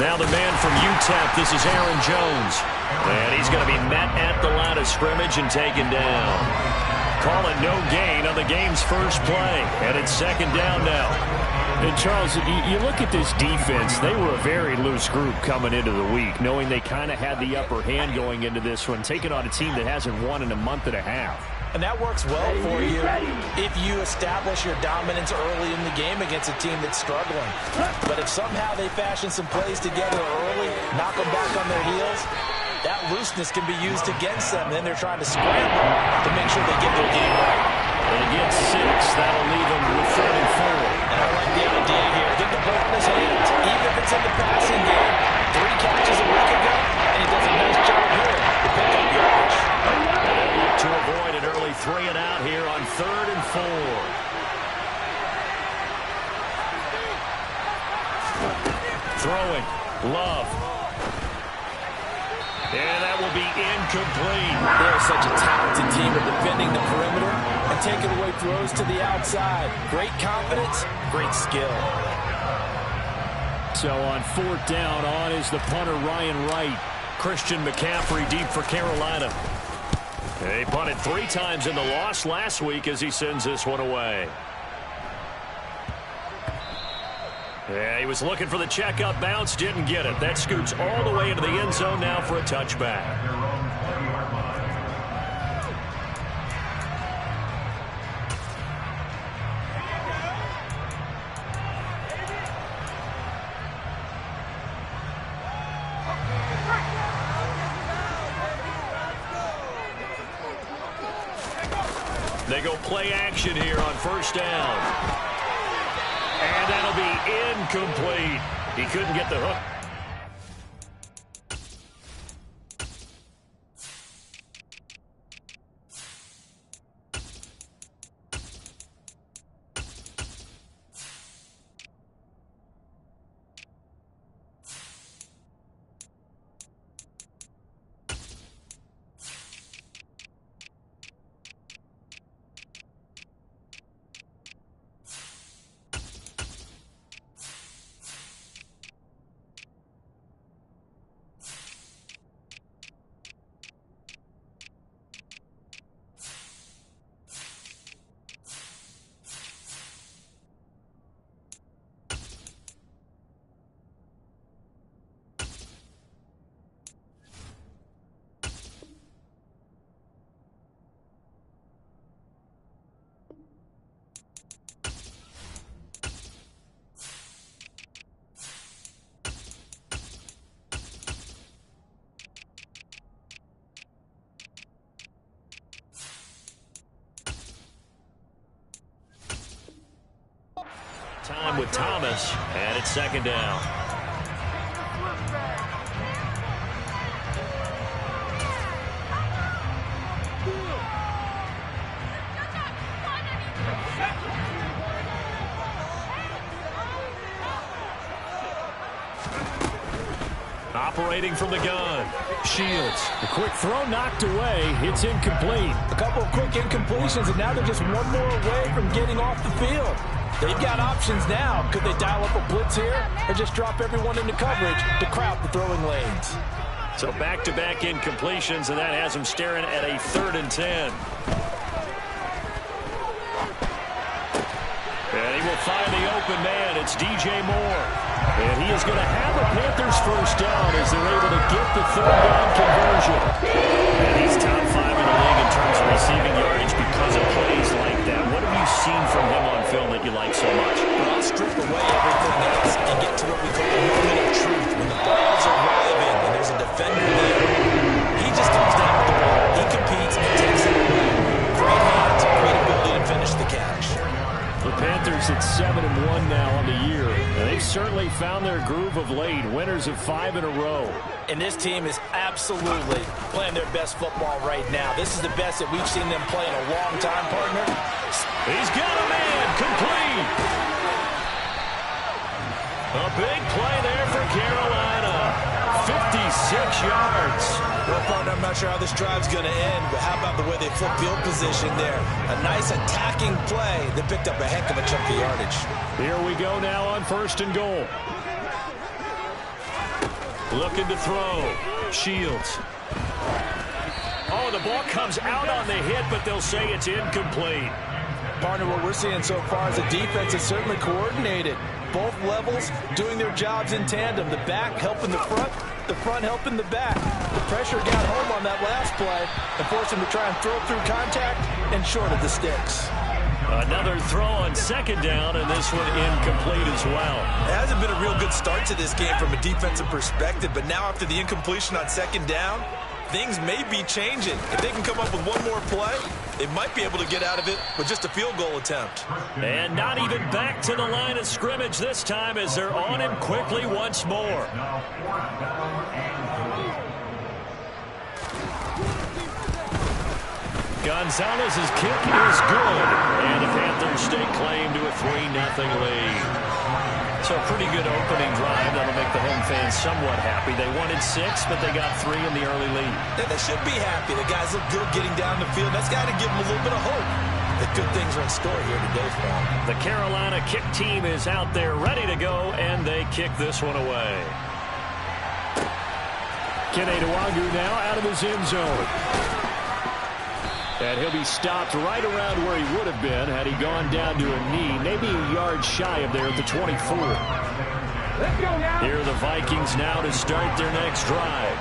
Now the man from UTEP, this is Aaron Jones. And he's going to be met at the line of scrimmage and taken down. Call it no gain on the game's first play. And it's second down now. And Charles, you look at this defense, they were a very loose group coming into the week, knowing they kind of had the upper hand going into this one, taking on a team that hasn't won in a month and a half. And that works well for you if you establish your dominance early in the game against a team that's struggling. But if somehow they fashion some plays together early, knock them back on their heels, that looseness can be used against them. Then they're trying to scramble to make sure they get their game right. They get 6. That'll leave them with 3rd and 4. And I like the idea here. Get the ball in his hands, even if it's in the passing game. 3 catches a week ago, and he does a nice job here to pick up yardage. To avoid an early 3 and out here on 3rd and 4. Throwing. Love. And that will be incomplete. They're such a talented team at defending the perimeter and taking away throws to the outside. Great confidence, great skill. So on 4th down, on is the punter Ryan Wright. Christian McCaffrey deep for Carolina. They punted 3 times in the loss last week as he sends this one away. Yeah, he was looking for the check-up bounce, didn't get it. That scoots all the way into the end zone now for a touchback. They go play action here on 1st down. And that'll be incomplete. He couldn't get the hook. Time with Thomas, and it's 2nd down. Operating from the gun. Shields. A quick throw knocked away. It's incomplete. A couple of quick incompletions, and now they're just one more away from getting off the field. They've got options now. Could they dial up a blitz here or just drop everyone into coverage to crowd the throwing lanes? So back-to-back incompletions, and that has them staring at a 3rd and 10. And he will find the open man. It's DJ Moore. And he is going to have the Panthers 1st down as they're able to get the 3rd down conversion. And he's top 5 in the league in terms of receiving yardage because of plays like that. What have you seen from him on film that you like so much? Well, I'll strip away everything else and get to what we call the moment of truth. When the ball's arriving and there's a defender there, he just comes down with the ball. He competes and takes it away. Great hands, great ability to finish the catch. The Panthers at 7-1 now on the year. And they've certainly found their groove of late. Winners of 5 in a row. And this team is absolutely playing their best football right now. This is the best that we've seen them play in a long time, partner. He's got a man complete. A big play there for Carolina. 56 yards. Well, partner, I'm not sure how this drive's going to end, but how about the way they flip field position there? A nice attacking play that picked up a heck of a chunk of yardage. Here we go now on 1st and goal. Looking to throw. Shields. Oh, the ball comes out on the hit, but they'll say it's incomplete. Partner, what we're seeing so far is the defense is certainly coordinated. Both levels doing their jobs in tandem. The back helping the front helping the back. The pressure got home on that last play and forced him to try and throw through contact and short of the sticks. Another throw on second down, and this one incomplete as well. It hasn't been a real good start to this game from a defensive perspective, but now after the incompletion on second down, things may be changing. If they can come up with one more play, they might be able to get out of it with just a field goal attempt. And not even back to the line of scrimmage this time as they're on him quickly once more. Gonzalez's kick is good, and the Panthers stake claim to a 3-0 lead. So a pretty good opening drive that'll make the home fans somewhat happy. They wanted 6, but they got 3 in the early lead. Yeah, they should be happy. The guys look good getting down the field. That's got to give them a little bit of hope that good things are in store here today for them. The Carolina kick team is out there ready to go, and they kick this one away. Kene Nwangu now out of his end zone. And he'll be stopped right around where he would have been had he gone down to a knee, maybe a yard shy of there at the 24. Here are the Vikings now to start their next drive.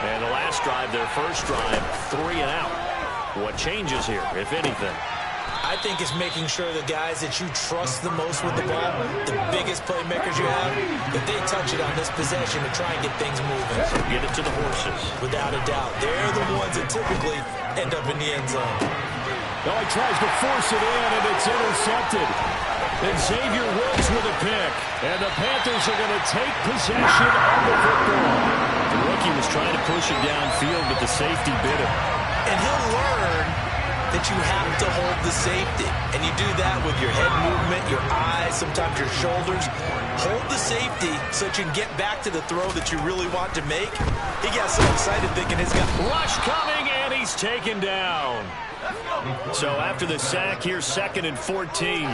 And the last drive, their first drive, 3 and out. What changes here, if anything? I think it's making sure the guys that you trust the most with the ball, the biggest playmakers you have, that they touch it on this possession to try and get things moving. So get it to the horses. Without a doubt. They're the ones that typically end up in the end zone. Oh, he tries to force it in, and it's intercepted. And Xavier Woods with a pick. And the Panthers are going to take possession of the football. The rookie was trying to push it downfield, but the safety bit him. And he'll learn that you have to hold the safety. And you do that with your head movement, your eyes, sometimes your shoulders. Hold the safety so that you can get back to the throw that you really want to make. He got so excited thinking he's got... Rush coming, and he's taken down. So after the sack, here's 2nd and 14.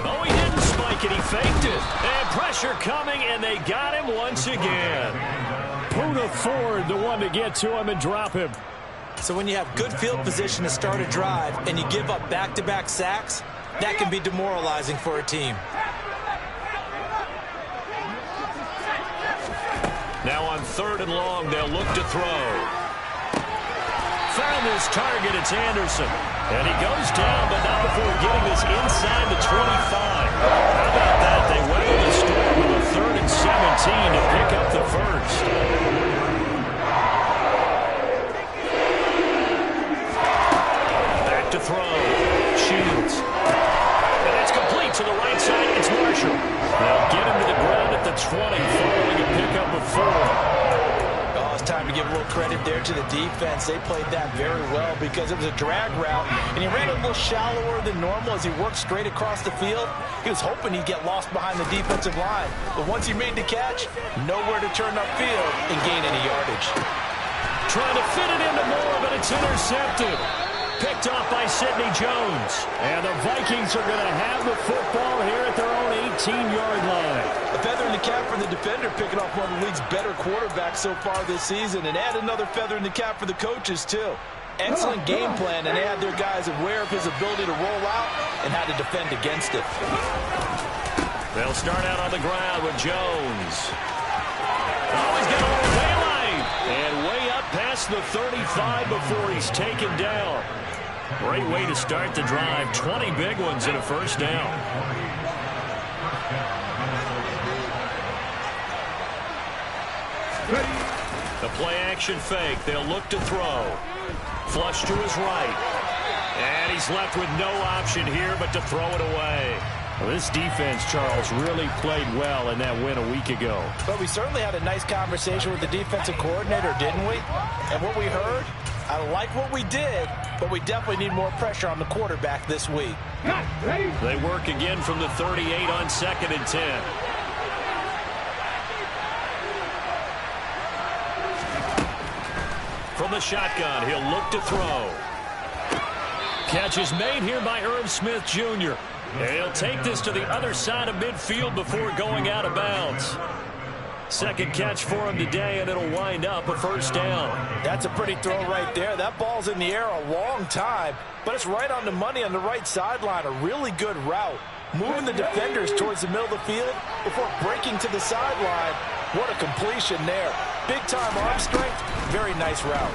Oh, he didn't spike it. He faked it. And pressure coming, and they got him once again. Poona Ford, the one to get to him and drop him. So when you have good field position to start a drive and you give up back-to-back sacks, that can be demoralizing for a team. Now on 3rd and long, they'll look to throw. Found his target, it's Anderson. And he goes down, but not before getting this inside the 25. How about that? They weather the storm with a 3rd and 17 to pick up the first. Back to throw. Shields. And that's complete to the right side. It's Marshall. They'll get him to the ground at the 20, following a pickup of 4. Oh, it's time to give a little credit there to the defense. They played that very well because it was a drag route, and he ran a little shallower than normal as he worked straight across the field. He was hoping he'd get lost behind the defensive line, but once he made the catch, nowhere to turn upfield and gain any yardage. Trying to fit it into Moore, but it's intercepted. Picked off by Sidney Jones. And the Vikings are going to have the football here at their own 18-yard line. A feather in the cap for the defender, picking off one of the league's better quarterbacks so far this season, and add another feather in the cap for the coaches, too. Excellent game plan, and they had their guys aware of his ability to roll out and how to defend against it. They'll start out on the ground with Jones. Oh, he's got a little daylight. And way up past the 35 before he's taken down. Great way to start the drive. 20 big ones and a first down. The play-action fake. They'll look to throw. Flush to his right. And he's left with no option here but to throw it away. Well, this defense, Charles, really played well in that win a week ago. But we certainly had a nice conversation with the defensive coordinator, didn't we? And what we heard, I like what we did, but we definitely need more pressure on the quarterback this week. They work again from the 38 on 2nd and 10. From the shotgun, he'll look to throw. Catch is made here by Irv Smith Jr. And he'll take this to the other side of midfield before going out of bounds. Second catch for him today, and it'll wind up a first down. That's a pretty throw right there. That ball's in the air a long time, but it's right on the money on the right sideline. A really good route. Moving the defenders towards the middle of the field before breaking to the sideline. What a completion there. Big-time arm strength. Very nice route.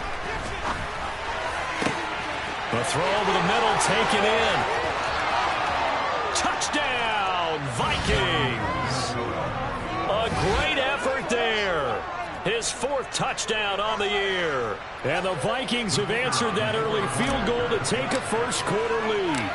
A throw over the middle, taken in. Touchdown, Vikings. A great effort there. His fourth touchdown on the year. And the Vikings have answered that early field goal to take a first-quarter lead.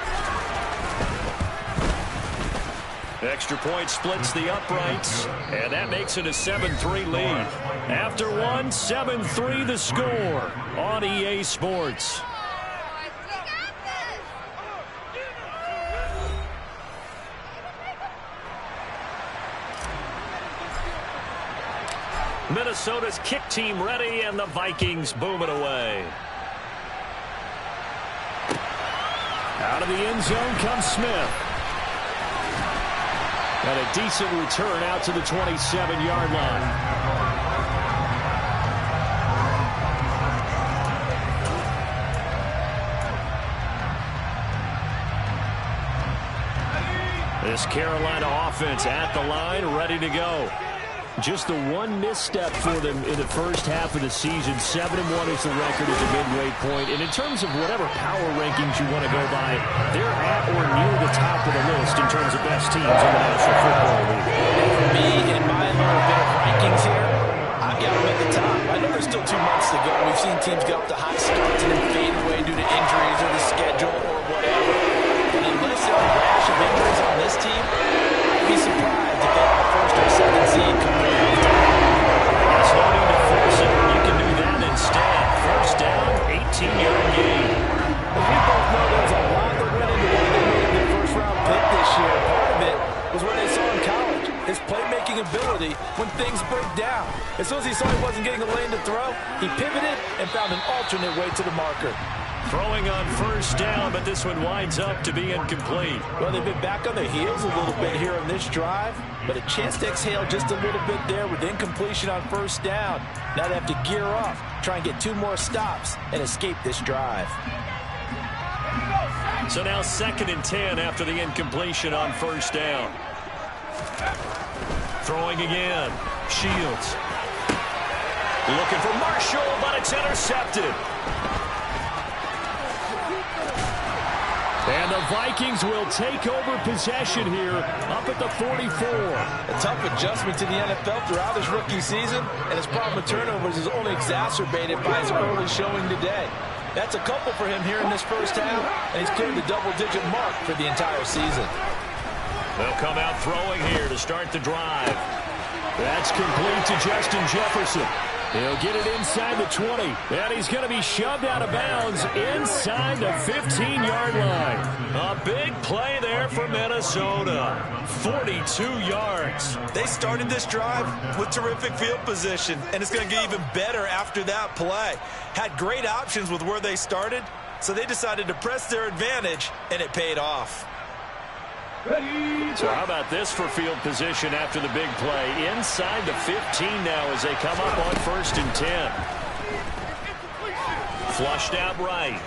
Extra point splits the uprights, and that makes it a 7-3 lead. After one, 7-3 the score on EA Sports. Minnesota's kick team ready, and the Vikings boom it away. Out of the end zone comes Smith. And a decent return out to the 27-yard line. This Carolina offense at the line, ready to go. Just the one misstep for them in the first half of the season. 7-1 is the record at the midway point. And in terms of whatever power rankings you want to go by, they're at or near the top of the list in terms of best teams in the National Football League. For me, in my little bit of rankings here, I've got them at the top. I know there's still 2 months to go. We've seen teams get up to hot starts and then fade away due to injuries or the schedule or whatever. But unless there's a rash of injuries on this team, I'd be surprised if they have a first or second seed coming in. There's no need to force it. You can do that instead. First down, 18-yard gain. Well, we both know there's a lot that went into why they made their first-round pick this year. Part of it was what they saw in college, his playmaking ability when things break down. As soon as he saw he wasn't getting a lane to throw, he pivoted and found an alternate way to the marker. Throwing on first down, but this one winds up to be incomplete. Well, they've been back on their heels a little bit here on this drive, but a chance to exhale just a little bit there with incompletion on first down. Now they have to gear up, try and get 2 more stops, and escape this drive. So now 2nd and 10 after the incompletion on first down. Throwing again. Shields. Looking for Marshall, but it's intercepted. And the Vikings will take over possession here up at the 44. A tough adjustment to the NFL throughout his rookie season, and his problem with turnovers is only exacerbated by his early showing today. That's a couple for him here in this first half, and he's cleared the double-digit mark for the entire season. They'll come out throwing here to start the drive. That's complete to Justin Jefferson. He'll get it inside the 20, and he's going to be shoved out of bounds inside the 15-yard line. A big play there for Minnesota. 42 yards. They started this drive with terrific field position, and it's going to get even better after that play. Had great options with where they started, so they decided to press their advantage, and it paid off. So how about this for field position after the big play? Inside the 15 now as they come up on 1st and 10. Flushed out right.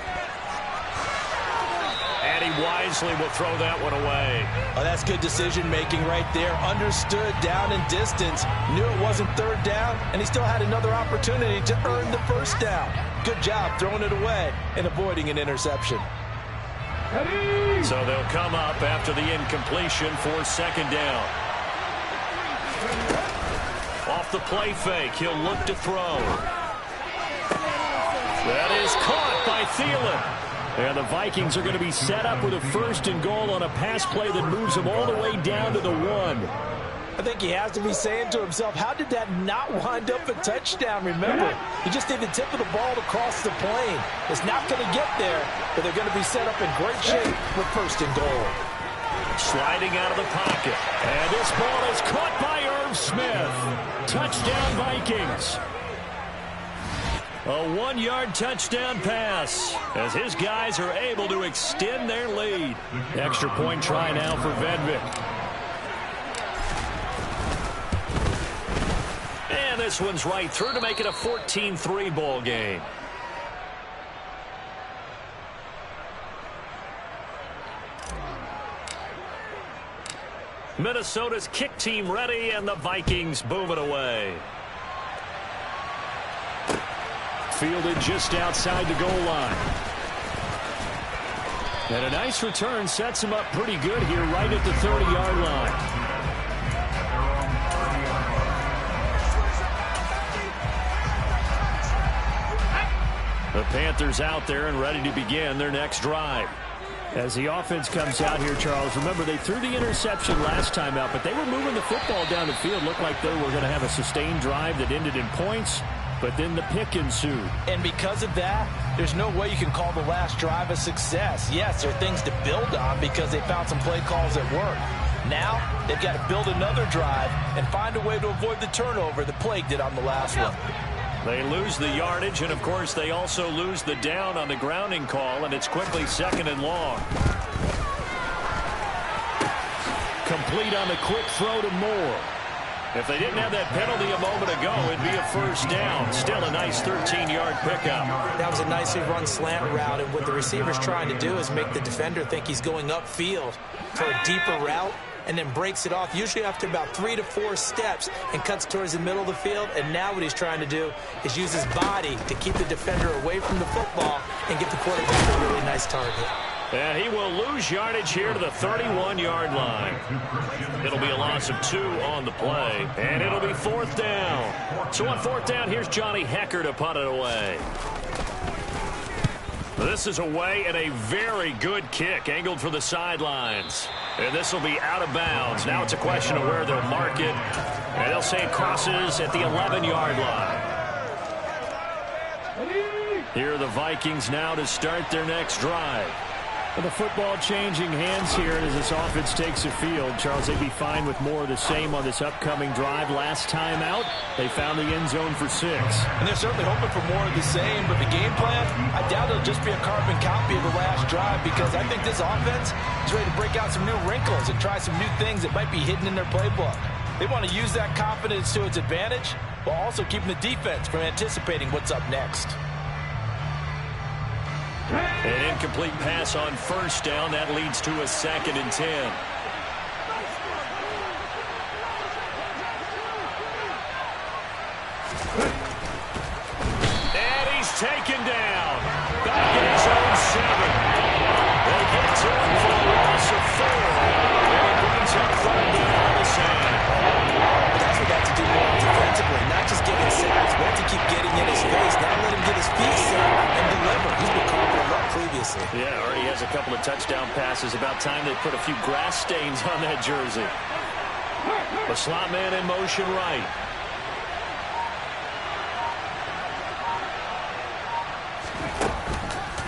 And he wisely will throw that one away. Oh, that's good decision-making right there. Understood down and distance. Knew it wasn't 3rd down, and he still had another opportunity to earn the first down. Good job throwing it away and avoiding an interception. So they'll come up after the incompletion for 2nd down. Off the play fake, he'll look to throw. That is caught by Thielen. And the Vikings are going to be set up with a 1st and goal on a pass play that moves them all the way down to the 1. I think he has to be saying to himself, how did that not wind up a touchdown? Remember, he just did the tip of the ball to cross the plane. It's not going to get there, but they're going to be set up in great shape with 1st and goal. Sliding out of the pocket. And this ball is caught by Irv Smith. Touchdown, Vikings. A 1-yard touchdown pass as his guys are able to extend their lead. Extra point try now for Vedvik. And this one's right through to make it a 14-3 ball game. Minnesota's kick team ready, and the Vikings boom it away. Fielded just outside the goal line. And a nice return sets him up pretty good here right at the 30-yard line. The Panthers out there and ready to begin their next drive. As the offense comes out here, Charles, remember they threw the interception last time out, but they were moving the football down the field. Looked like they were going to have a sustained drive that ended in points, but then the pick ensued. And because of that, there's no way you can call the last drive a success. Yes, there are things to build on because they found some play calls that work. Now, they've got to build another drive and find a way to avoid the turnover that plagued it on the last one. They lose the yardage, and, of course, they also lose the down on the grounding call, and it's quickly 2nd and long. Complete on the quick throw to Moore. If they didn't have that penalty a moment ago, it'd be a first down. Still a nice 13-yard pickup. That was a nicely run slant route, and what the receiver's trying to do is make the defender think he's going upfield for a deeper route, and then breaks it off, usually after about 3 to 4 steps, and cuts towards the middle of the field. And now what he's trying to do is use his body to keep the defender away from the football and get the quarterback a really nice target. And he will lose yardage here to the 31-yard line. It'll be a loss of 2 on the play, and it'll be 4th down. So on 4th down, here's Johnny Hecker to punt it away. This is away, and a very good kick angled for the sidelines. And this will be out of bounds. Now it's a question of where they'll mark it. And they'll say it crosses at the 11-yard line. Here are the Vikings now to start their next drive. Well, the football changing hands here as this offense takes the field. Charles, they'd be fine with more of the same on this upcoming drive. Last time out, they found the end zone for 6. And they're certainly hoping for more of the same, but the game plan, I doubt it'll just be a carbon copy of the last drive, because I think this offense is ready to break out some new wrinkles and try some new things that might be hidden in their playbook. They want to use that confidence to its advantage while also keeping the defense from anticipating what's up next. An incomplete pass on first down. That leads to a 2nd and 10. And he's taken down. Back in his own 7. They get to him for a loss of 4. And it brings up 3rd down on the side. That's what they have to do more defensively, not just getting sacks. We have to keep getting in his face. Now let him get his feet set and deliver. He's been confident up previously. Yeah, already has a couple of touchdown passes. About time they put a few grass stains on that jersey. The slot man in motion right.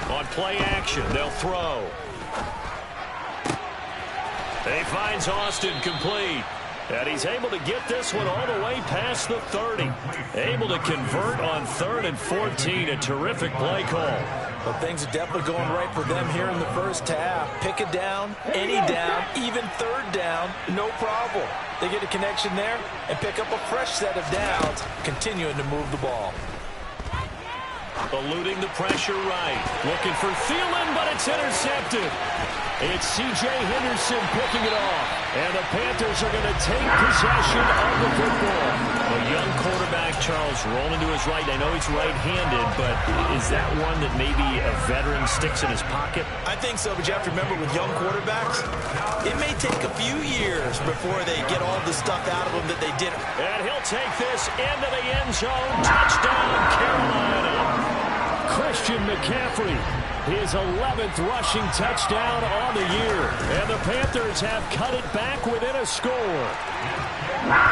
On play action, they'll throw. He finds Austin complete. And he's able to get this one all the way past the 30. Able to convert on 3rd and 14. A terrific play call. Well, things are definitely going right for them here in the first half. Pick it down, any down, even 3rd down, no problem. They get a connection there and pick up a fresh set of downs, continuing to move the ball. Eluding the pressure right. Looking for Thielen, but it's intercepted. It's C.J. Henderson picking it off. And the Panthers are going to take possession of the football. A young quarterback, Charles, rolling to his right. I know he's right-handed, but is that one that maybe a veteran sticks in his pocket? I think so, but you have to remember with young quarterbacks, it may take a few years before they get all the stuff out of them that they did. And he'll take this into the end zone. Touchdown, Carolina. Christian McCaffrey, his 11th rushing touchdown on the year. And the Panthers have cut it back within a score.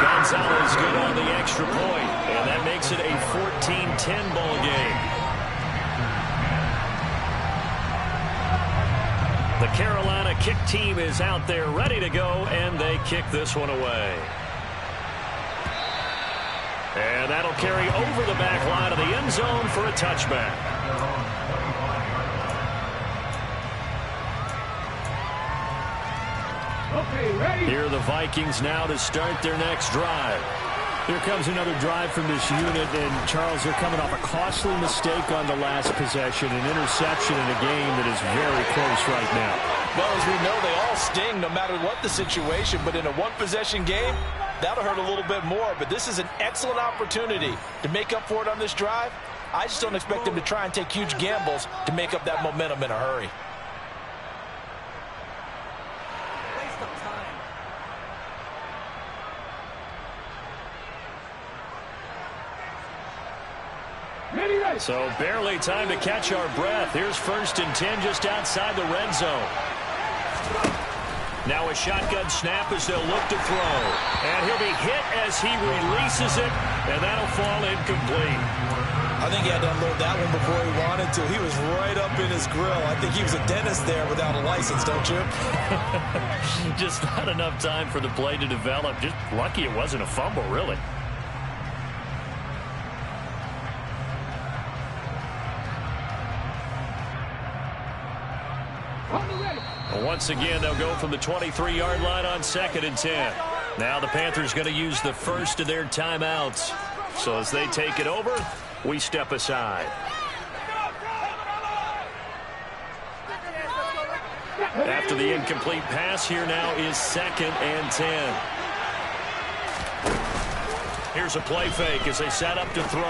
Gonzalez good on the extra point, and that makes it a 14-10 ball game. The Carolina kick team is out there ready to go, and they kick this one away. And that'll carry over the back line of the end zone for a touchback. Okay, ready. Here are the Vikings now to start their next drive. Here comes another drive from this unit, and Charles, they're coming off a costly mistake on the last possession, an interception in a game that is very close right now. Well, as we know, they all sting no matter what the situation, but in a one-possession game, that'll hurt a little bit more. But this is an excellent opportunity to make up for it on this drive. I just don't expect them to try and take huge gambles to make up that momentum in a hurry. So barely time to catch our breath. Here's 1st and 10 just outside the red zone. Now a shotgun snap as they'll look to throw. And he'll be hit as he releases it, and that'll fall incomplete. I think he had to unload that one before he wanted to. He was right up in his grill. I think he was a dentist there without a license, don't you? Just not enough time for the play to develop. Just lucky it wasn't a fumble, really. Once again, they'll go from the 23-yard line on 2nd and 10. Now the Panthers going to use the first of their timeouts. So as they take it over, we step aside. After the incomplete pass, here now is 2nd and 10. Here's a play fake as they set up to throw.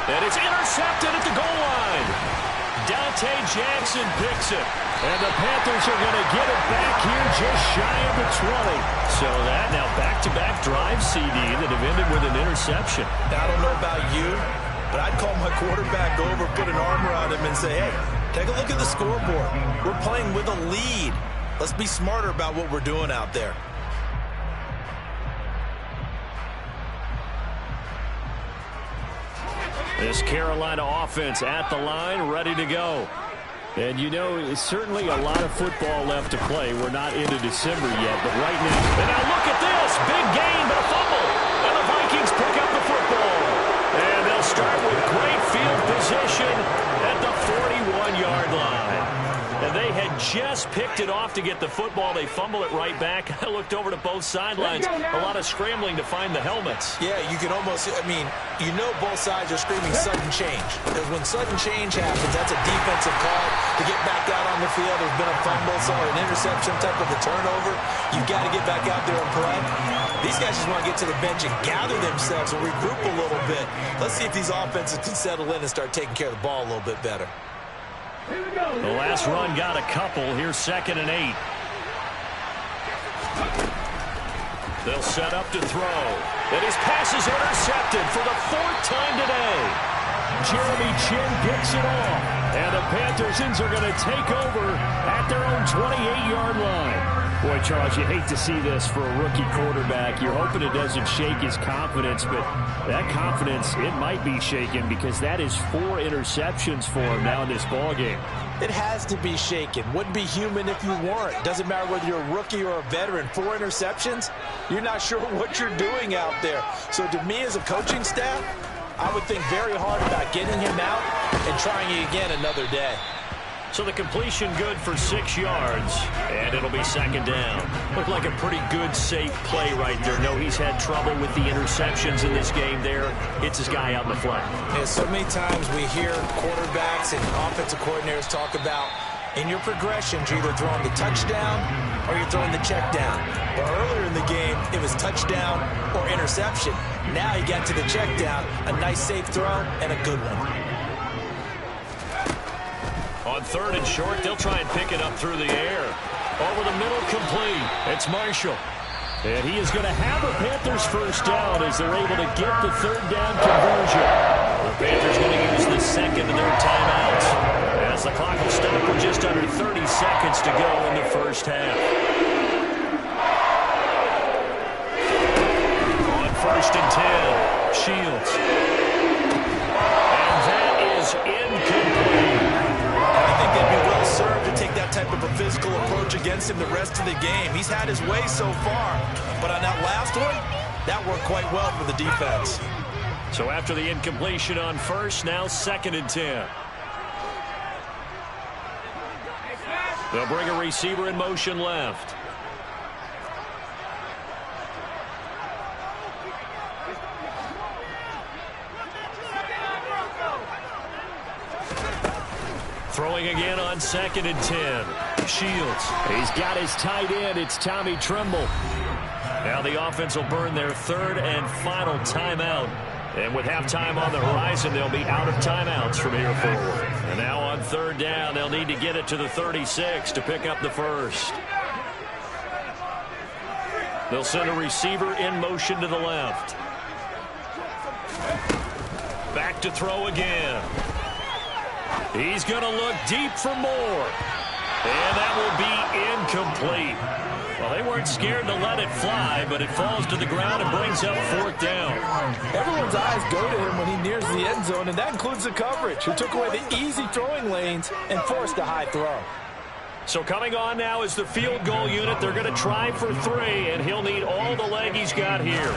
And it's intercepted at the goal line. Dante Jackson picks it. And the Panthers are going to get it back here just shy of the 20. So that now back-to-back drive CD that have ended with an interception. I don't know about you, but I'd call my quarterback over, put an arm around him, and say, hey, take a look at the scoreboard. We're playing with a lead. Let's be smarter about what we're doing out there. This Carolina offense at the line, ready to go. And you know, it's certainly a lot of football left to play. We're not into December yet, but right now. And now look at this. Big gain, but a fumble. And the Vikings pick up the football. And they'll start with great field position at the 41-yard line. And they had just picked it off to get the football. They fumble it right back. I looked over to both sidelines. A lot of scrambling to find the helmets. Yeah, you can almost, I mean, you know both sides are screaming sudden change. Because when sudden change happens, that's a defensive call to get back out on the field. There's been a fumble, or an interception type of a turnover. You've got to get back out there and play. These guys just want to get to the bench and gather themselves and regroup a little bit. Let's see if these offenses can settle in and start taking care of the ball a little bit better. The last run got a couple. Here's 2nd and 8. They'll set up to throw. And his pass is intercepted for the 4th time today. Jeremy Chin gets it off. And the Panthers are going to take over at their own 28-yard line. Boy, Charles, you hate to see this for a rookie quarterback. You're hoping it doesn't shake his confidence, but that confidence, it might be shaken because that is 4 interceptions for him now in this ballgame. It has to be shaken. Wouldn't be human if you weren't. Doesn't matter whether you're a rookie or a veteran. 4 interceptions, you're not sure what you're doing out there. So to me as a coaching staff, I would think very hard about getting him out and trying it again another day. So the completion good for 6 yards, and it'll be 2nd down. Looked like a pretty good, safe play right there. No, he's had trouble with the interceptions in this game there. Hits his guy out in the flat. Yeah, so many times we hear quarterbacks and offensive coordinators talk about in your progressions, you're either throwing the touchdown or you're throwing the check down. Well, earlier in the game, it was touchdown or interception. Now he got to the check down, a nice safe throw, and a good one. On 3rd and short, they'll try and pick it up through the air. Over the middle, complete. It's Marshall. And he is going to have a Panthers first down as they're able to get the 3rd down conversion. The Panthers going to use the 2nd of their timeouts as the clock will stop with just under 30 seconds to go in the first half. On 1st and 10, Shields. And that is incomplete. I think they'd be well served to take that type of a physical approach against him the rest of the game. He's had his way so far, but on that last one, That worked quite well for the defense. So after the incompletion on first, now 2nd and 10. They'll bring a receiver in motion left. Throwing again on 2nd and 10. Shields. He's got his tight end. It's Tommy Tremble. Now the offense will burn their 3rd and final timeout. And with halftime on the horizon, they'll be out of timeouts from here forward. And now on 3rd down, they'll need to get it to the 36 to pick up the first. They'll send a receiver in motion to the left. Back to throw again. He's going to look deep for more. And that will be incomplete. Well, they weren't scared to let it fly, but it falls to the ground and brings up 4th down. Everyone's eyes go to him when he nears the end zone, and that includes the coverage, who took away the easy throwing lanes and forced a high throw. So coming on now is the field goal unit. They're going to try for 3, and he'll need all the leg he's got here.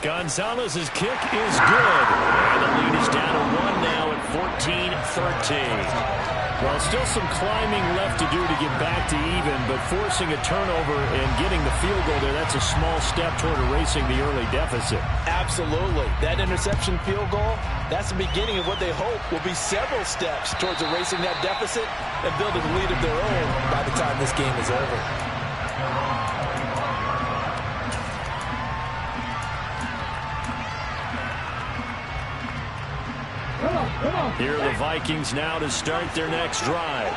Gonzalez's kick is good. And the lead is down to 1 now at 14-13. Well, still some climbing left to do to get back to even, but forcing a turnover and getting the field goal there, that's a small step toward erasing the early deficit. Absolutely. That interception field goal, that's the beginning of what they hope will be several steps towards erasing that deficit and building a lead of their own by the time this game is over. Here are the Vikings now to start their next drive.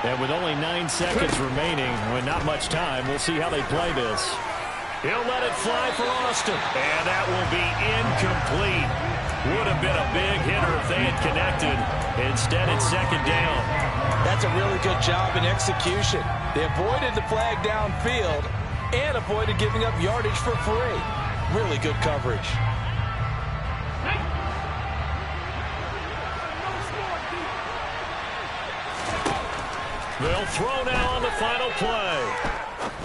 And with only 9 seconds remaining, with not much time, we'll see how they play this. He'll let it fly for Austin. And that will be incomplete. Would have been a big hitter if they had connected. Instead, it's 2nd down. That's a really good job in execution. They avoided the flag downfield and avoided giving up yardage for free. Really good coverage. They'll throw now on the final play.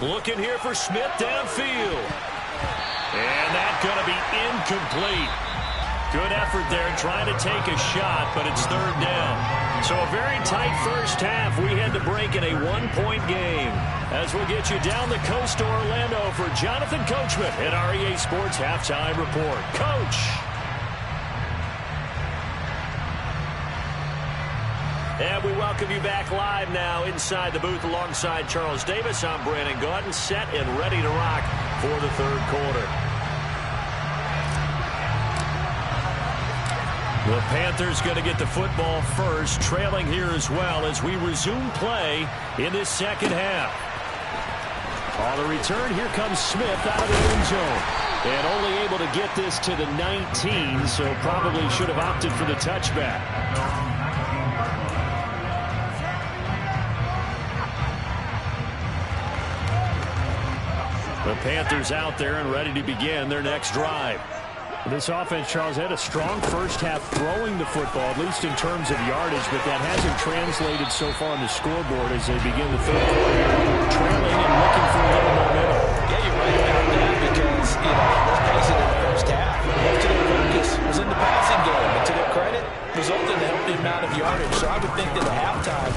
Looking here for Smith downfield. And that's going to be incomplete. Good effort there trying to take a shot, but it's 3rd down. So a very tight first half. We had to break in a 1-point game. As we'll get you down the coast to Orlando for Jonathan Coachman at REA Sports Halftime Report. Coach. And we welcome you back live now inside the booth alongside Charles Davis. I'm Brandon Gaudin, set and ready to rock for the 3rd quarter. The Panthers going to get the football first, trailing here as well as we resume play in this 2nd half. On the return, here comes Smith out of the end zone. And only able to get this to the 19, so probably should have opted for the touchback. The Panthers out there and ready to begin their next drive. This offense, Charles, had a strong first half throwing the football, at least in terms of yardage, but that hasn't translated so far on the scoreboard as they begin the 3rd quarter. Trailing and looking for a little momentum. Yeah, you're right about that because, let's face it, in the first half, most of their focus was in the passing game. And to their credit, resulted in a healthy amount of yardage. So I would think that at halftime,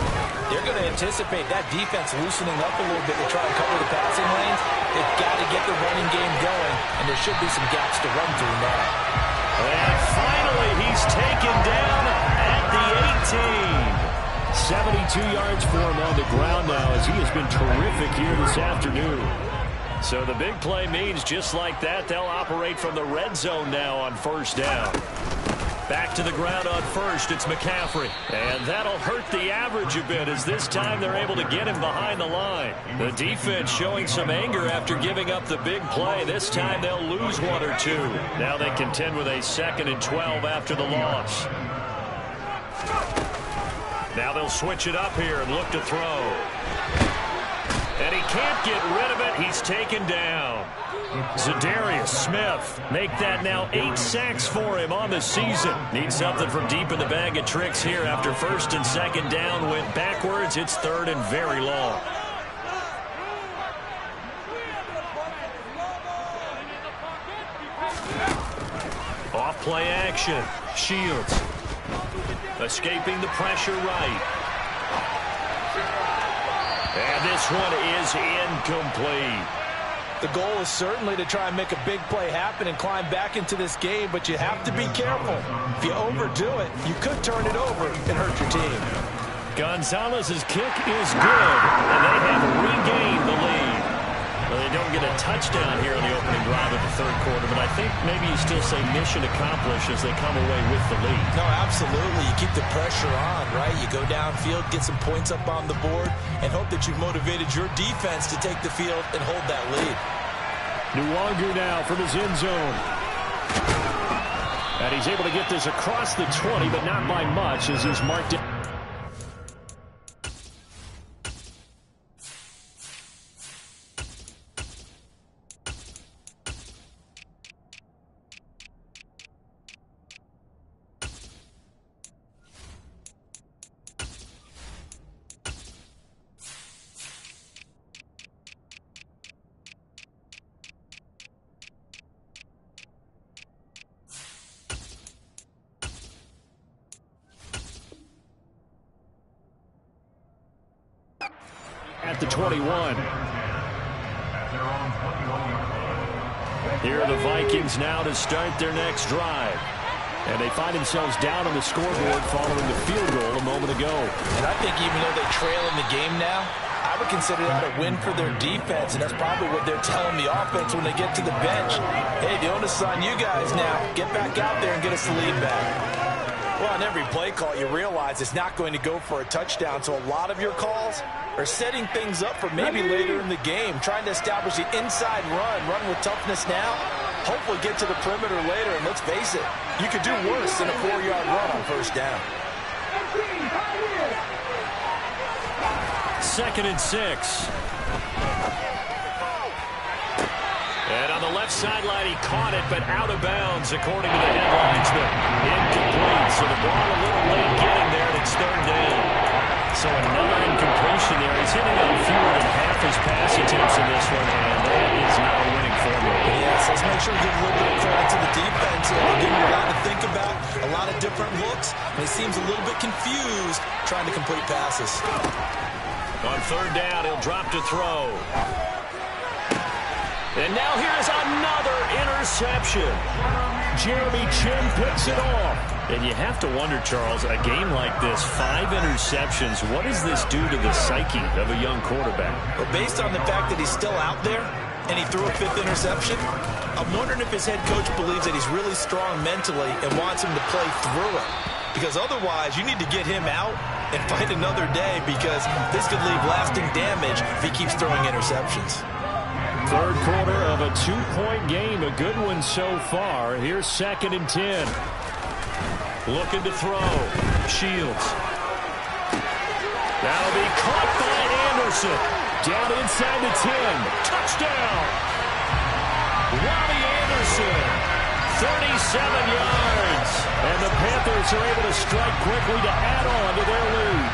they're going to anticipate that defense loosening up a little bit to try and cover the passing lanes. They've got to get the running game going, and there should be some gaps to run through now. And finally, he's taken down at the 18. 72 yards for him on the ground now as he has been terrific here this afternoon. So the big play means just like that, they'll operate from the red zone now on 1st down. Back to the ground on 1st, it's McCaffrey. And that'll hurt the average a bit as this time they're able to get him behind the line. The defense showing some anger after giving up the big play. This time they'll lose 1 or 2. Now they contend with a 2nd and 12 after the loss. Now they'll switch it up here and look to throw. And he can't get rid of it. He's taken down. Zadarius Smith make that now 8 sacks for him on the season. Needs something from deep in the bag of tricks here after 1st and 2nd down went backwards. It's 3rd and very long. Play action. Shields. Escaping the pressure right. And this one is incomplete. The goal is certainly to try and make a big play happen and climb back into this game, but you have to be careful. If you overdo it, you could turn it over and hurt your team. Gonzalez's kick is good, and they have regained the lead. Well, they don't get a touchdown here on the opening drive of the third quarter, but I think maybe you still say mission accomplished as they come away with the lead. No, absolutely. You keep the pressure on, right? You go downfield, get some points up on the board, and hope that you've motivated your defense to take the field and hold that lead. Nwangu now from his end zone. And he's able to get this across the 20, but not by much as he's marked it. At the 21. Here are the Vikings now to start their next drive. And they find themselves down on the scoreboard following the field goal a moment ago. And I think even though they trail in the game now, I would consider that a win for their defense, and that's probably what they're telling the offense when they get to the bench. Hey, the onus is on you guys now. Get back out there and get us the lead back. Well, on every play call, you realize it's not going to go for a touchdown, so a lot of your calls are setting things up for maybe later in the game, trying to establish the inside run with toughness now, hopefully get to the perimeter later, and let's face it, you could do worse than a 4-yard run on first down. 2nd and 6. And on the left sideline, he caught it, but out of bounds, according to the headlines. But incomplete, so the ball a little late getting there, and it's 3rd down. So another incompletion there. He's hitting on fewer than half his pass attempts in this one, and that is not a winning formula. Yes, let's make sure we give a little bit of credit to the defense. They're giving him a lot to think about, a lot of different looks, and he seems a little bit confused trying to complete passes. On 3rd down, he'll drop to throw. And now here's another interception. Jeremy Chin picks it off. And you have to wonder, Charles, a game like this, 5 interceptions, what does this do to the psyche of a young quarterback? Well, based on the fact that he's still out there and he threw a 5th interception, I'm wondering if his head coach believes that he's really strong mentally and wants him to play through it. Because otherwise, you need to get him out and fight another day, because this could leave lasting damage if he keeps throwing interceptions. 3rd quarter of a 2-point game, a good one so far. Here's 2nd and 10. Looking to throw. Shields. That'll be caught by Anderson. Down inside the 10. Touchdown. Robbie Anderson. 37 yards. And the Panthers are able to strike quickly to add on to their lead.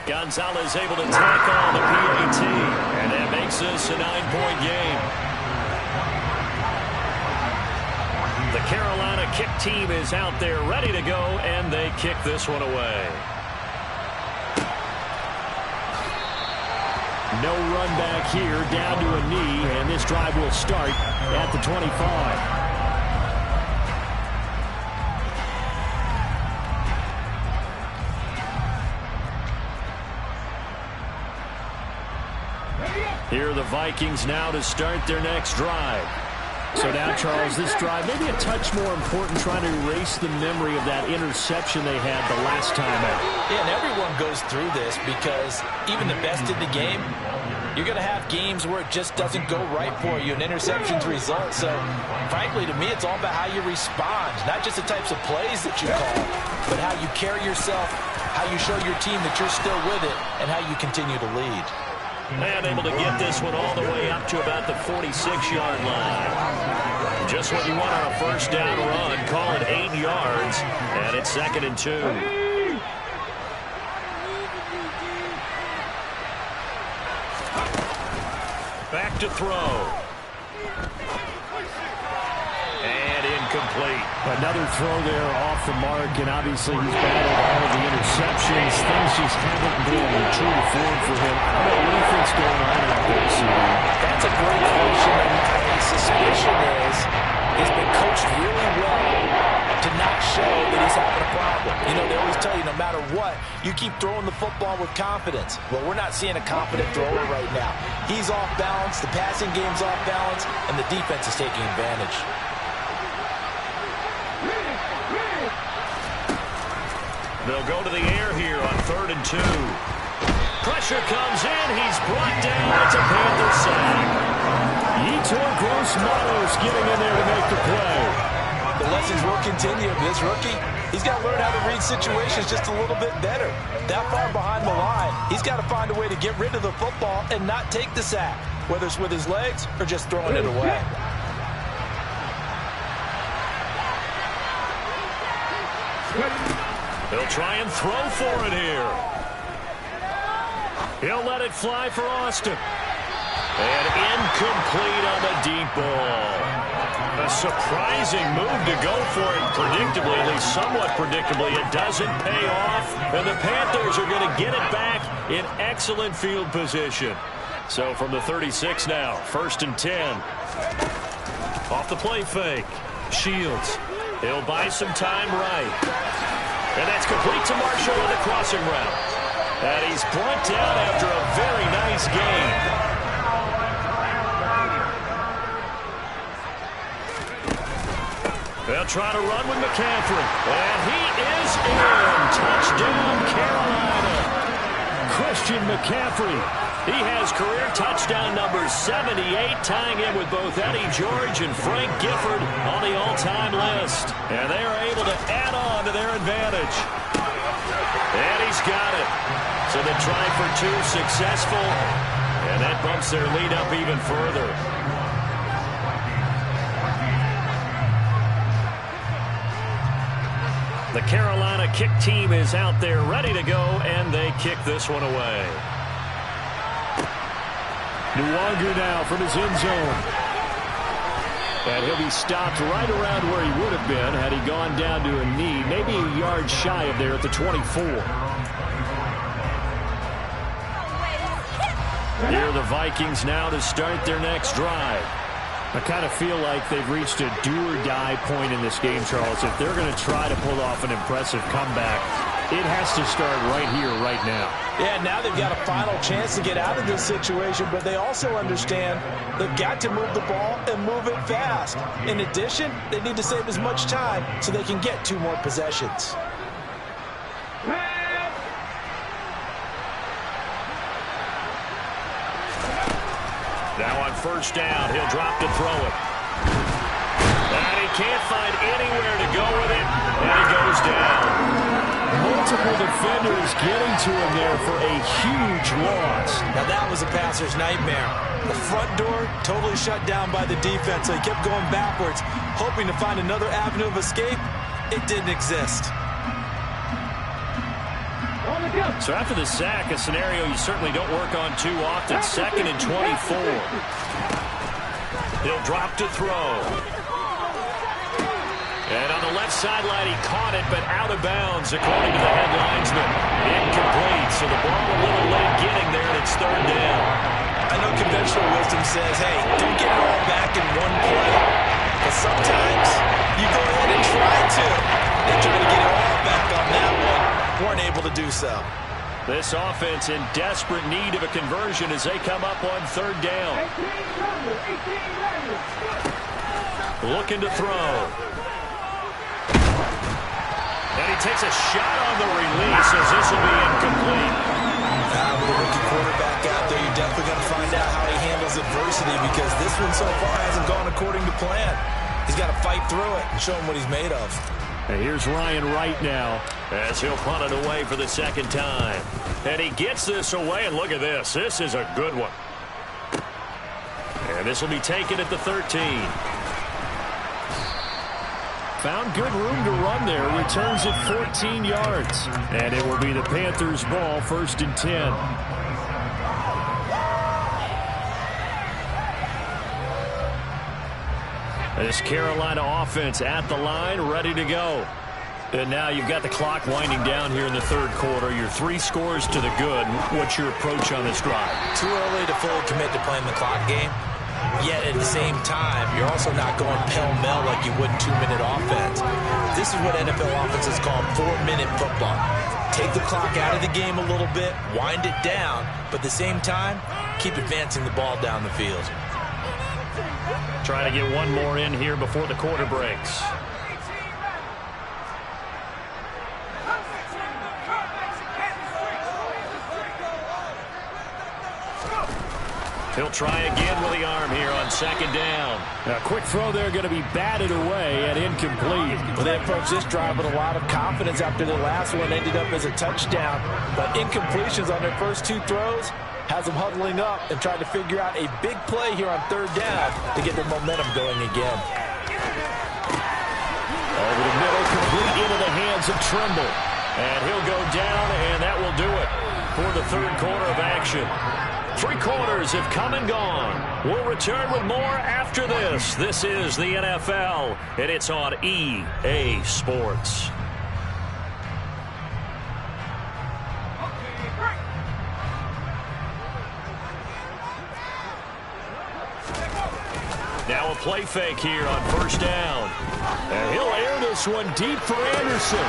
Gonzalez able to tack on the PAT, and that makes this a 9-point game. The Carolina kick team is out there ready to go, and they kick this one away. No run back here, down to a knee, and this drive will start at the 25. Here are the Vikings now to start their next drive. So now, Charles, this drive maybe a touch more important, trying to erase the memory of that interception they had the last time out. Yeah, and everyone goes through this, because even the best in the game, you're going to have games where it just doesn't go right for you, and interceptions result. So, frankly, to me, it's all about how you respond, not just the types of plays that you call, but how you carry yourself, how you show your team that you're still with it, and how you continue to lead. And able to get this one all the way up to about the 46-yard line. Just what you want on a first down run. Call it 8 yards, and it's 2nd and 2. Back to throw. incomplete. Another throw there off the mark, and obviously he's battled all of the interceptions. Things just haven't been true to form for him. I don't know what he thinks going on out there, CD. That's a great question, and my suspicion is he's been coached really well to not show that he's having a problem. You know, they always tell you no matter what, you keep throwing the football with confidence. Well, we're not seeing a confident thrower right now. He's off balance, the passing game's off balance, and the defense is taking advantage. They'll go to the air here on 3rd and 2. Pressure comes in. He's brought down. It's a Panther sack. Yetur Gross-Matos getting in there to make the play. The lessons will continue. This rookie, he's got to learn how to read situations just a little bit better. That far behind the line, he's got to find a way to get rid of the football and not take the sack, whether it's with his legs or just throwing it away. He'll try and throw for it here. He'll let it fly for Austin. And incomplete on the deep ball. A surprising move to go for it predictably, at least somewhat predictably. It doesn't pay off, and the Panthers are going to get it back in excellent field position. So from the 36 now, 1st and 10. Off the play fake. Shields. He'll buy some time right. And that's complete to Marshall on the crossing route. And he's brought down after a very nice game. They'll try to run with McCaffrey. And he is in. Touchdown, Carolina. Christian McCaffrey. He has career touchdown number 78, tying in with both Eddie George and Frank Gifford on the all-time list. And they are able to add on to their advantage. And he's got it. So the try for 2 successful. And that bumps their lead up even further. The Carolina kick team is out there ready to go, and they kick this one away. Nwangu now from his end zone. And he'll be stopped right around where he would have been had he gone down to a knee, maybe a yard shy of there at the 24. Here are the Vikings now to start their next drive. I kind of feel like they've reached a do-or-die point in this game, Charles. If they're going to try to pull off an impressive comeback, it has to start right here, right now. Yeah, now they've got a final chance to get out of this situation, but they also understand they've got to move the ball and move it fast. In addition, they need to save as much time so they can get 2 more possessions. Now on 1st down, he'll drop to throw it. And he can't find anywhere to go with it, and he goes down. Multiple defenders getting to him there for a huge loss. Now that was a passer's nightmare. The front door totally shut down by the defense, so he kept going backwards, hoping to find another avenue of escape. It didn't exist. So after the sack, a scenario you certainly don't work on too often. 2nd and 24. He'll drop to throw. And on the left sideline, he caught it, but out of bounds, according to the head linesman. Incomplete, so the ball a little late getting there, and it's 3rd down. I know conventional wisdom says, hey, don't get it all back in one play. But sometimes you go ahead and try to. They try to get it all back on that one. Weren't able to do so. This offense in desperate need of a conversion as they come up on 3rd down. Looking to throw. And he takes a shot on the release as this will be incomplete. With a rookie quarterback out there, you're definitely going to find out how he handles adversity because this one so far hasn't gone according to plan. He's got to fight through it and show him what he's made of. And here's Ryan Wright now as he'll punt it away for the 2nd time. And he gets this away, and look at this. This is a good one. And this will be taken at the 13. Found good room to run there. Returns it 14 yards. And it will be the Panthers' ball, 1st and 10. This Carolina offense at the line, ready to go. And now you've got the clock winding down here in the third quarter. Your 3 scores to the good. What's your approach on this drive? Too early to fully commit to playing the clock game. Yet at the same time, you're also not going pell-mell like you would in 2-minute offense. This is what NFL offenses call 4-minute football. Take the clock out of the game a little bit, wind it down, but at the same time, keep advancing the ball down the field. Trying to get one more in here before the quarter breaks. He'll try again with the arm here on second down. A quick throw there going to be batted away and incomplete. Well, they approached this drive with a lot of confidence after the last one ended up as a touchdown. But incompletions on their first 2 throws has them huddling up and trying to figure out a big play here on third down to get their momentum going again. Over the middle, complete into the hands of Trimble. And he'll go down, and that will do it for the third quarter of action. 3 quarters have come and gone. We'll return with more after this. This is the NFL, and it's on EA Sports. Now a play fake here on first down. And he'll air this one deep for Anderson.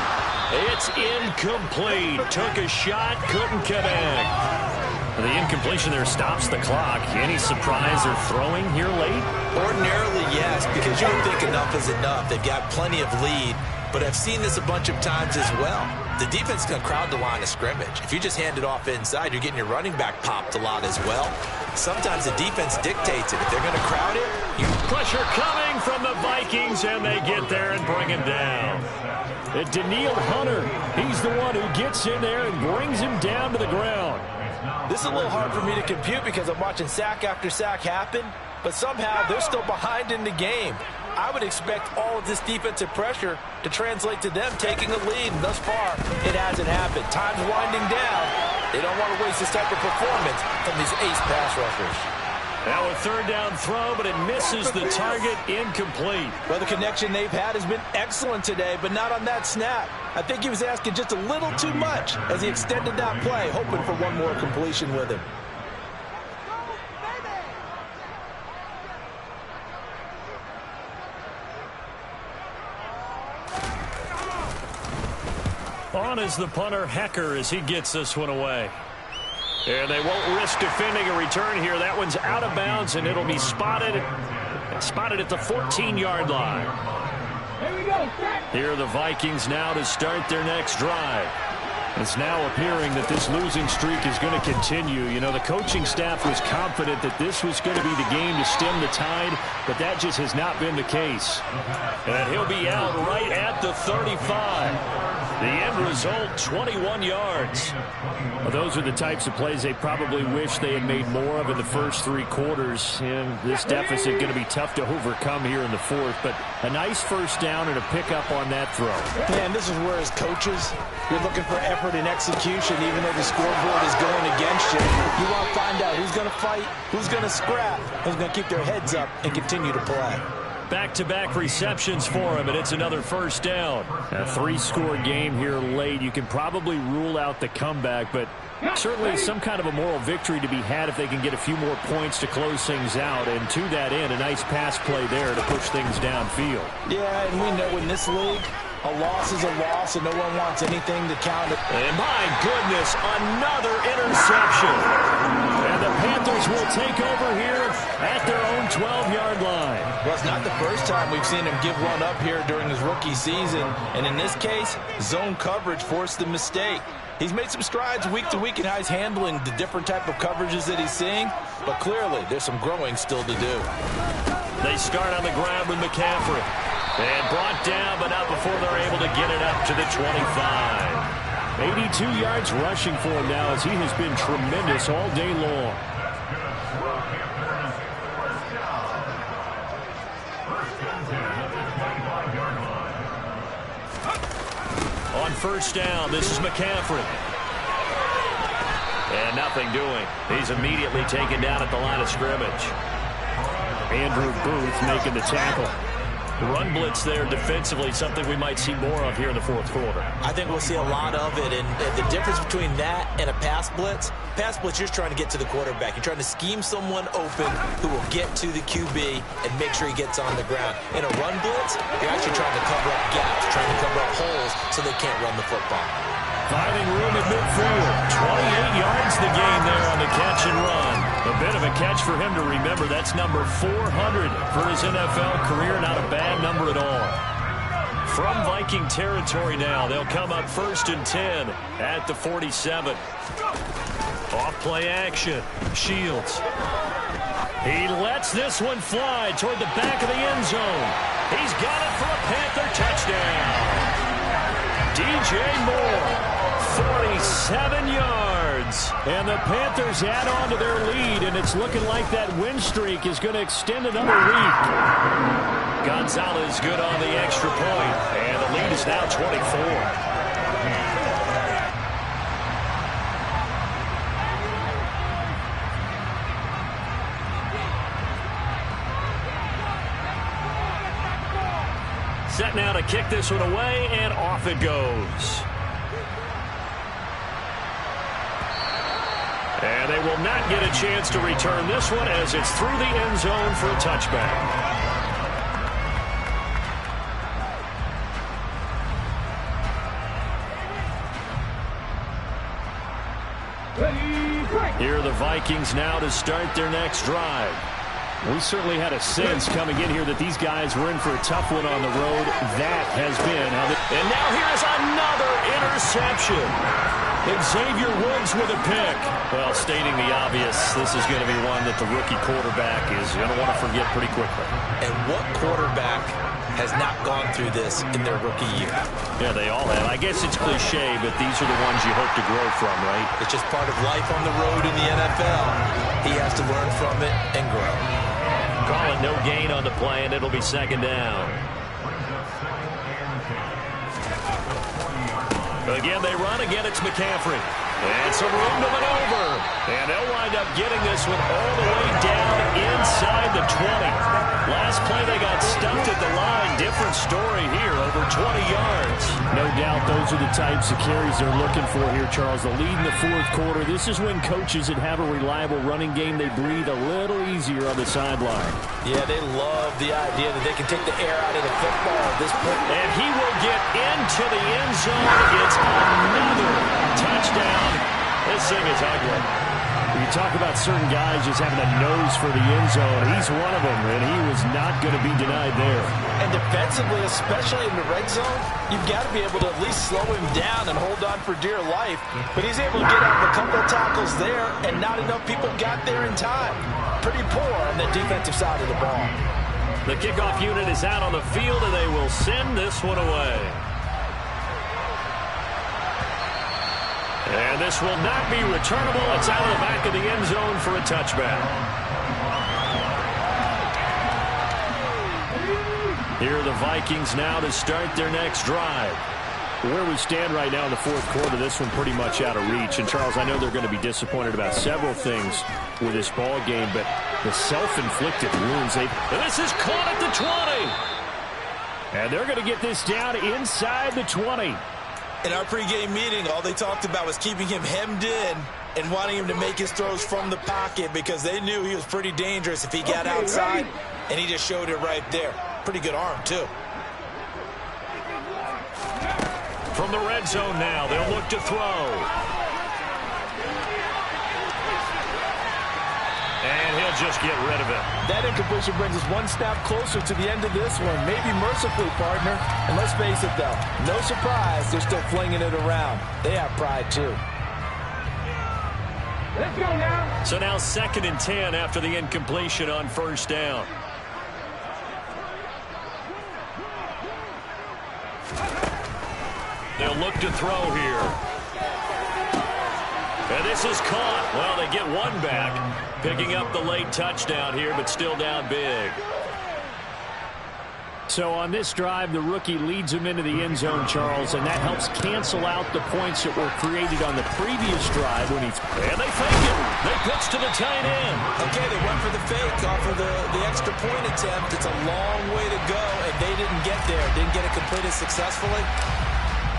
It's incomplete. Took a shot, couldn't connect. The incompletion there stops the clock. Any surprise or throwing here late? Ordinarily, yes, because you would think enough is enough. They've got plenty of lead, but I've seen this a bunch of times as well. The defense is going to crowd the line of scrimmage. If you just hand it off inside, you're getting your running back popped a lot as well. Sometimes the defense dictates it. If they're going to crowd it, you... Pressure coming from the Vikings, and they get there and bring him down. And Daniil Hunter, he's the one who gets in there and brings him down to the ground. This is a little hard for me to compute because I'm watching sack after sack happen, but somehow they're still behind in the game. I would expect all of this defensive pressure to translate to them taking a lead, and thus far, it hasn't happened. Time's winding down. They don't want to waste this type of performance from these ace pass rushers. Now a third down throw, but it misses the target, incomplete. Well, the connection they've had has been excellent today, but not on that snap. I think he was asking just a little too much as he extended that play, hoping for one more completion with him. On is the punter, Hecker, as he gets this one away. And they won't risk defending a return here. That one's out of bounds, and it'll be spotted at the 14-yard line. Here are the Vikings now to start their next drive. It's now appearing that this losing streak is going to continue. You know, the coaching staff was confident that this was going to be the game to stem the tide, but that just has not been the case. And he'll be out right at the 35. The end result, 21 yards. Well, those are the types of plays they probably wish they had made more of in the first 3 quarters. And this deficit going to be tough to overcome here in the fourth. But a nice first down and a pickup on that throw. Yeah, and this is where, as coaches, you're looking for effort and execution, even though the scoreboard is going against you. You want to find out who's going to fight, who's going to scrap, who's going to keep their heads up and continue to play. Back-to-back receptions for him, and it's another first down. A 3-score game here late. You can probably rule out the comeback, but certainly some kind of a moral victory to be had if they can get a few more points to close things out. And to that end, a nice pass play there to push things downfield. Yeah, and we know in this league, a loss is a loss, and no one wants anything to count it. And my goodness, another interception. And the Panthers will take over here at their own 12-yard line. Well, it's not the first time we've seen him give one up here during his rookie season. And in this case, zone coverage forced the mistake. He's made some strides week to week in how he's handling the different type of coverages that he's seeing. But clearly, there's some growing still to do. They start on the ground with McCaffrey. And brought down, but not before they're able to get it up to the 25. 82 yards rushing for him now as he has been tremendous all day long. On first down, this is McCaffrey. And nothing doing. He's immediately taken down at the line of scrimmage. Andrew Booth making the tackle. Run blitz there defensively, something we might see more of here in the fourth quarter. I think we'll see a lot of it, and the difference between that and a pass blitz, you're just trying to get to the quarterback. You're trying to scheme someone open who will get to the QB and make sure he gets on the ground. In a run blitz, you're actually trying to cover up gaps, trying to cover up holes so they can't run the football. Finding room at midfield. 28 yards the gain there on the catch and run. A bit of a catch for him to remember. That's number 400 for his NFL career. Not a bad number at all. From Viking territory now, they'll come up 1st and 10 at the 47. Off play action. Shields. He lets this one fly toward the back of the end zone. He's got it for a Panther touchdown. DJ Moore. 47 yards. And the Panthers add on to their lead, and it's looking like that win streak is going to extend another week. Gonzalez good on the extra point, and the lead is now 24. Set now to kick this one away, and off it goes. And they will not get a chance to return this one as it's through the end zone for a touchback. Here are the Vikings now to start their next drive. We certainly had a sense coming in here that these guys were in for a tough one on the road. That has been how they... And now here's another interception. Xavier Woods with a pick. Well, stating the obvious, this is going to be one that the rookie quarterback is going to want to forget pretty quickly. And what quarterback has not gone through this in their rookie year? Yeah, they all have. I guess it's cliche, but these are the ones you hope to grow from, right? It's just part of life on the road in the NFL. He has to learn from it and grow. Call it no gain on the play, and it'll be 2nd down. Again, they run. Again, it's McCaffrey. And some room to maneuver. And they'll wind up getting this one all the way down inside the 20. Last play, they got stuffed at the line. Different story here, over 20 yards. No doubt those are the types of carries they're looking for here, Charles. The lead in the fourth quarter. This is when coaches that have a reliable running game, they breathe a little easier on the sideline. Yeah, they love the idea that they can take the air out of the football at this point. And he will get into the end zone. It's another touchdown. This thing is ugly. You talk about certain guys just having a nose for the end zone. He's one of them, and he was not going to be denied there. And defensively, especially in the red zone, you've got to be able to at least slow him down and hold on for dear life. But he's able to get out of a couple of tackles there, and not enough people got there in time. Pretty poor on the defensive side of the ball. The kickoff unit is out on the field, and they will send this one away. And this will not be returnable. It's out of the back of the end zone for a touchback. Here are the Vikings now to start their next drive. Where we stand right now in the fourth quarter, this one pretty much out of reach. And, Charles, I know they're going to be disappointed about several things with this ball game, but the self-inflicted wounds. And this is caught at the 20. And they're going to get this down inside the 20. In our pregame meeting, all they talked about was keeping him hemmed in and wanting him to make his throws from the pocket because they knew he was pretty dangerous if he got outside, and he just showed it right there. Pretty good arm, too. From the red zone now, they'll look to throw. And he'll just get rid of it. That incompletion brings us one snap closer to the end of this one. Maybe mercifully, partner. And let's face it, though, no surprise, they're still flinging it around. They have pride, too. Let's go now. So now 2nd and 10 after the incompletion on 1st down. They'll look to throw here. And this is caught. Well, they get one back, picking up the late touchdown here, but still down big. So on this drive, the rookie leads him into the end zone, Charles, and that helps cancel out the points that were created on the previous drive when he's... And they fake it. They pitch to the tight end. Okay, they went for the fake off of the extra point attempt. It's a long way to go, and they didn't get there. Didn't get it completed successfully.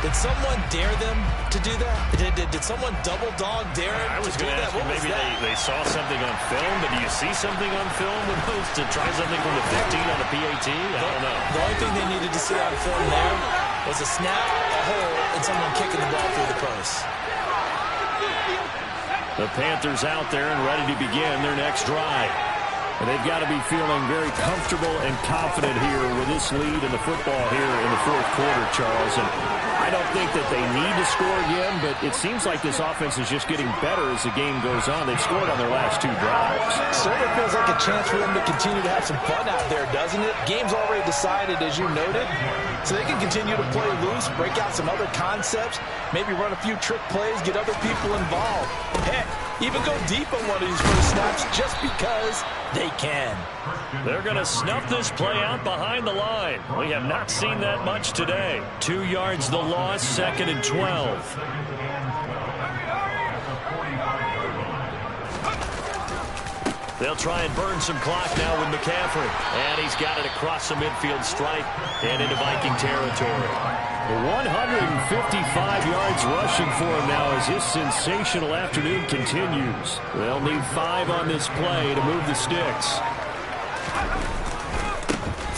Did someone dare them to do that? Did someone double dog dare him I was to do going to that? ask you, maybe they saw something on film, but do you see something on film with those to try something from the 15 on the PAT? I don't know. The only thing they needed to see on film there was a snap, a hole, and someone kicking the ball through the post. The Panthers out there and ready to begin their next drive. And they've got to be feeling very comfortable and confident here with this lead in the football here in the fourth quarter, Charles. And I don't think that they need to score again, but it seems like this offense is just getting better as the game goes on. They've scored on their last two drives. Certainly feels like a chance for them to continue to have some fun out there, doesn't it? Game's already decided, as you noted, so they can continue to play loose, break out some other concepts, maybe run a few trick plays, get other people involved. Heck, even go deep on one of these first snaps just because they can. They're going to snuff this play out behind the line. We have not seen that much today. 2 yards the loss, 2nd and 12. They'll try and burn some clock now with McCaffrey. And he's got it across the midfield stripe and into Viking territory. 155 yards rushing for him now as his sensational afternoon continues. They'll need 5 on this play to move the sticks.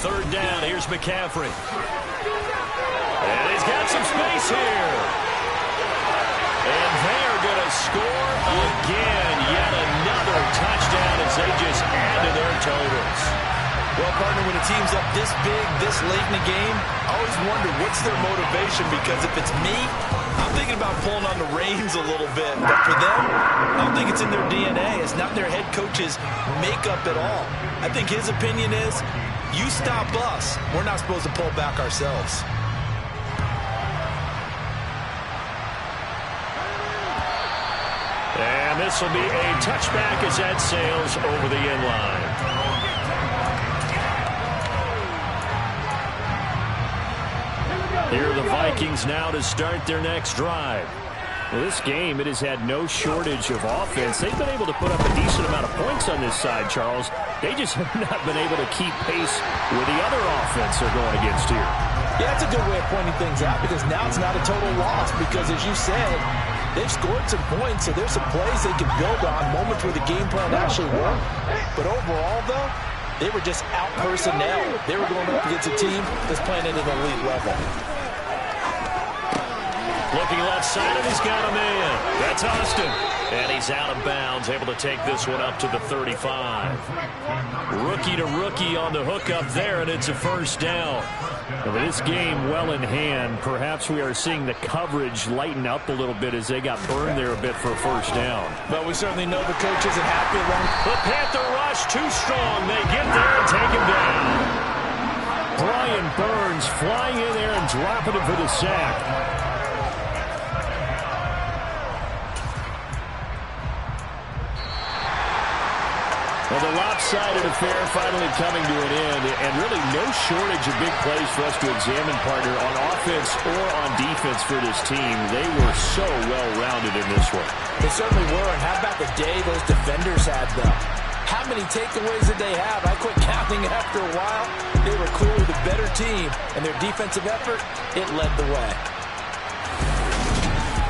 3rd down, here's McCaffrey. And he's got some space here. And they are going to score again. Yet another touchdown as they just add to their totals. Well, partner, when a team's up this big, this late in the game, I always wonder what's their motivation, because if it's me, I'm thinking about pulling on the reins a little bit. But for them, I don't think it's in their DNA. It's not their head coach's makeup at all. I think his opinion is, you stop us, we're not supposed to pull back ourselves. And this will be a touchback as that sails over the end line. Here are the Vikings now to start their next drive. Well, this game, it has had no shortage of offense. They've been able to put up a decent amount of points on this side, Charles. They just have not been able to keep pace with the other offense they're going against here. Yeah, that's a good way of pointing things out, because now it's not a total loss, because as you said, they've scored some points, so there's some plays they can build on, moments where the game plan actually worked. But overall, though, they were just out-personnel. They were going up against a team that's playing at an elite level. Looking left side, and he's got a man. That's Austin. And he's out of bounds, able to take this one up to the 35. Rookie to rookie on the hook up there, and it's a first down. With this game well in hand, perhaps we are seeing the coverage lighten up a little bit as they got burned there a bit for a first down. But we certainly know the coach isn't happy along. The Panther rush too strong. They get there and take him down. Brian Burns flying in there and dropping it for the sack. Well, the lopsided affair finally coming to an end, and really no shortage of big plays for us to examine, partner, on offense or on defense for this team. They were so well-rounded in this one. They certainly were, and how about the day those defenders had, though? How many takeaways did they have? I quit counting after a while. They were clearly the better team, and their defensive effort, it led the way.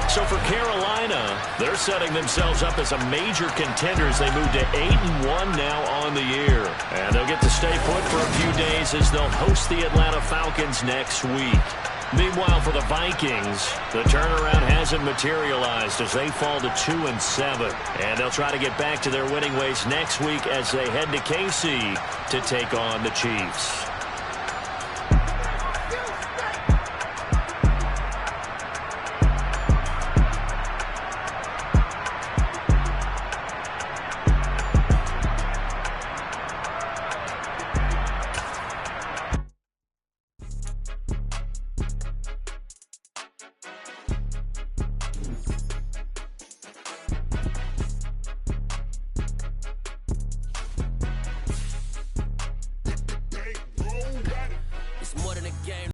So for Carolina, they're setting themselves up as a major contender as they move to 8-1 now on the year. And they'll get to stay put for a few days as they'll host the Atlanta Falcons next week. Meanwhile, for the Vikings, the turnaround hasn't materialized as they fall to 2-7. And they'll try to get back to their winning ways next week as they head to KC to take on the Chiefs.